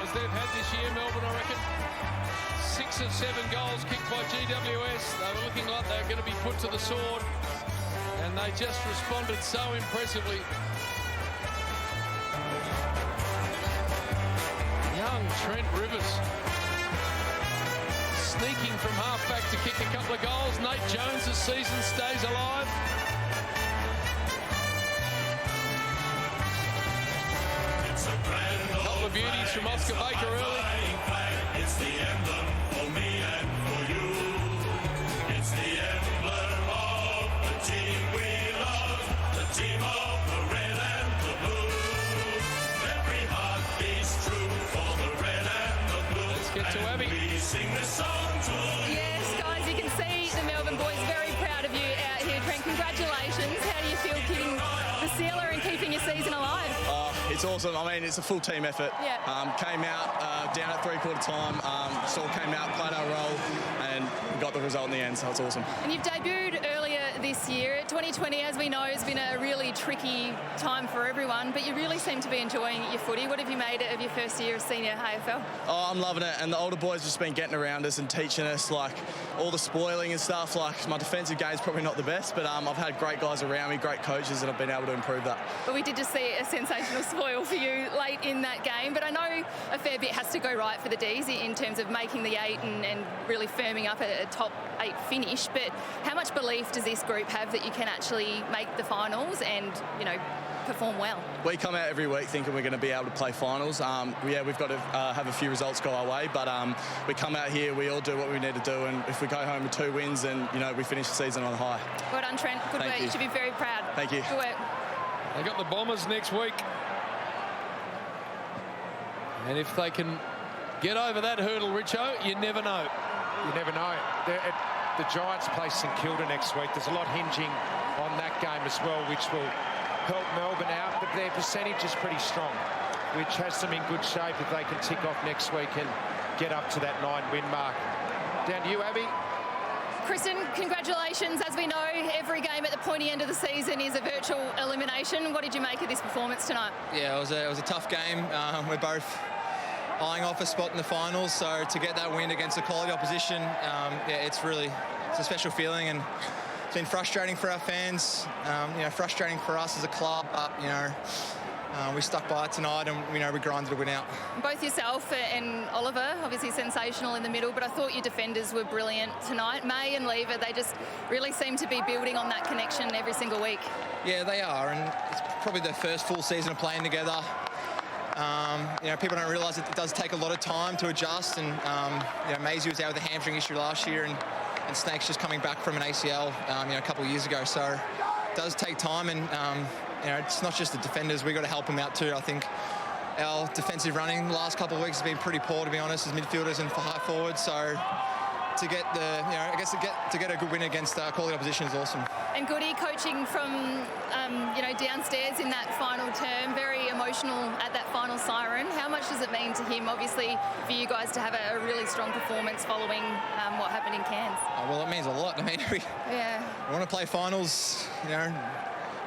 as they've had this year, Melbourne, I reckon. 6 of 7 goals kicked by GWS. They were looking like they were going to be put to the sword, and they just responded so impressively. Young Trent Rivers sneaking from half-back to kick a couple of goals. Nate Jones' season stays alive. A couple of beauties from Oscar Baker early. It's the emblem for me and for you. It's the emblem of the team we love, the team of the red and the blue. Every heart beats true for the red and the blue. Let's get to Abby. We sing this song to you. Yes, guys, you can see the Melbourne boys very proud of you out here, Trent. Congratulations. How do you feel kicking the sealer and keeping your season alive? It's awesome. I mean, it's a full team effort. Yeah. Came out down at three-quarter time. Saul came out, played our role, and we got the result in the end, so it's awesome. And you've debuted earlier this year. 2020, as we know, has been a really tricky time for everyone, but you really seem to be enjoying your footy. What have you made of your first year of senior AFL? Oh, I'm loving it, and the older boys just been getting around us and teaching us, like, all the spoiling and stuff. Like, my defensive game's probably not the best, but I've had great guys around me, great coaches, and I've been able to improve that. But we did just see a sensational spoil for you late in that game, but I know a fair bit has to go right for the D's in terms of making the 8 and really firming up a top 8 finish. But how much belief does this group have that you can actually make the finals and, you know, perform well? We come out every week thinking we're going to be able to play finals. Yeah, we've got to have a few results go our way, but we come out here, we all do what we need to do, and if we go home with 2 wins, then, you know, we finish the season on a high. Well done, Trent. Good work. You should be very proud. Thank you. Good work. They got the Bombers next week. And if they can get over that hurdle, Richo, you never know. You never know. The Giants play St Kilda next week. There's a lot hinging on that game as well, which will help Melbourne out, but their percentage is pretty strong, which has them in good shape if they can tick off next week and get up to that 9-win mark. Down to you, Abby. Kristen, congratulations. As we know, every game at the pointy end of the season is a virtual elimination. What did you make of this performance tonight? Yeah, it was a tough game. We're both eyeing off a spot in the finals, so to get that win against a quality opposition, yeah, it's a special feeling, and it's been frustrating for our fans, you know, frustrating for us as a club, but, you know, we stuck by it tonight, and, you know, we grinded to win out. Both yourself and Oliver, obviously sensational in the middle, but I thought your defenders were brilliant tonight. May and Lever, they just really seem to be building on that connection every single week. Yeah, they are, and it's probably their first full season of playing together. You know, people don't realise it does take a lot of time to adjust, and you know, Maisie was out with a hamstring issue last year, and Snake's just coming back from an ACL, you know, a couple of years ago. So it does take time, and you know, it's not just the defenders. We've got to help them out too. I think our defensive running the last couple of weeks has been pretty poor, to be honest, as midfielders and for high forwards. So to get the, you know, I guess to get a good win against quality opposition is awesome. And Goody coaching from, you know, downstairs in that final term, very emotional at that final siren. How much does it mean to him, obviously, for you guys to have a really strong performance following what happened in Cairns? Oh, well, it means a lot. I mean, we want to play finals, you know.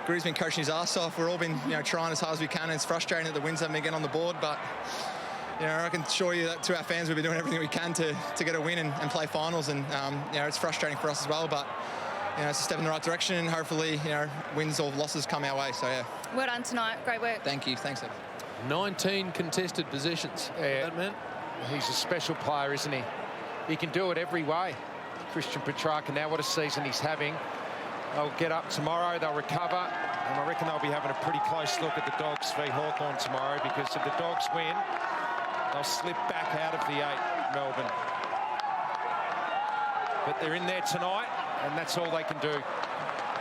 Goody's been coaching his ass off. We've all been, you know, trying as hard as we can. And it's frustrating that the wins haven't been getting on the board, but, you know, I can assure you that to our fans, we've been doing everything we can to get a win and play finals. And, you know, it's frustrating for us as well, but, you know, it's a step in the right direction, and hopefully, you know, wins or losses come our way. So, yeah. Well done tonight. Great work. Thank you. Thanks, Ed. 19 contested possessions. Yeah. That man. He's a special player, isn't he? He can do it every way. Christian Petrarca, now what a season he's having. They'll get up tomorrow, they'll recover, and I reckon they'll be having a pretty close look at the Dogs v Hawthorn tomorrow, because if the Dogs win, they'll slip back out of the 8, Melbourne. But they're in there tonight, and that's all they can do.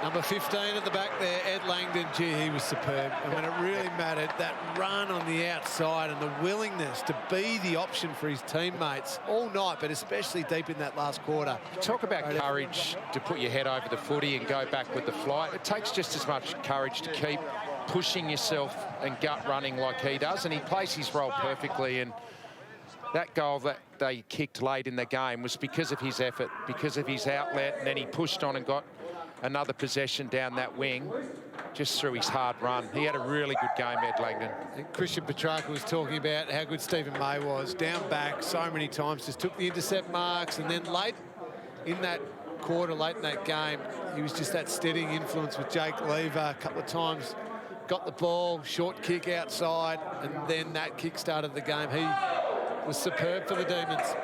Number 15 at the back there, Ed Langdon, gee, he was superb. And when it really mattered, that run on the outside and the willingness to be the option for his teammates all night, but especially deep in that last quarter. Talk about courage to put your head over the footy and go back with the flight. It takes just as much courage to keep pushing yourself and gut running like he does, and he plays his role perfectly. And that goal that they kicked late in the game was because of his effort, because of his outlet, and then he pushed on and got another possession down that wing just through his hard run. He had a really good game, Ed Langdon. And Christian Petrarca was talking about how good Stephen May was. Down back so many times, just took the intercept marks, and then late in that quarter, late in that game, he was just that steadying influence with Jake Lever. A couple of times got the ball, short kick outside, and then that kick started the game. He was superb for the Demons.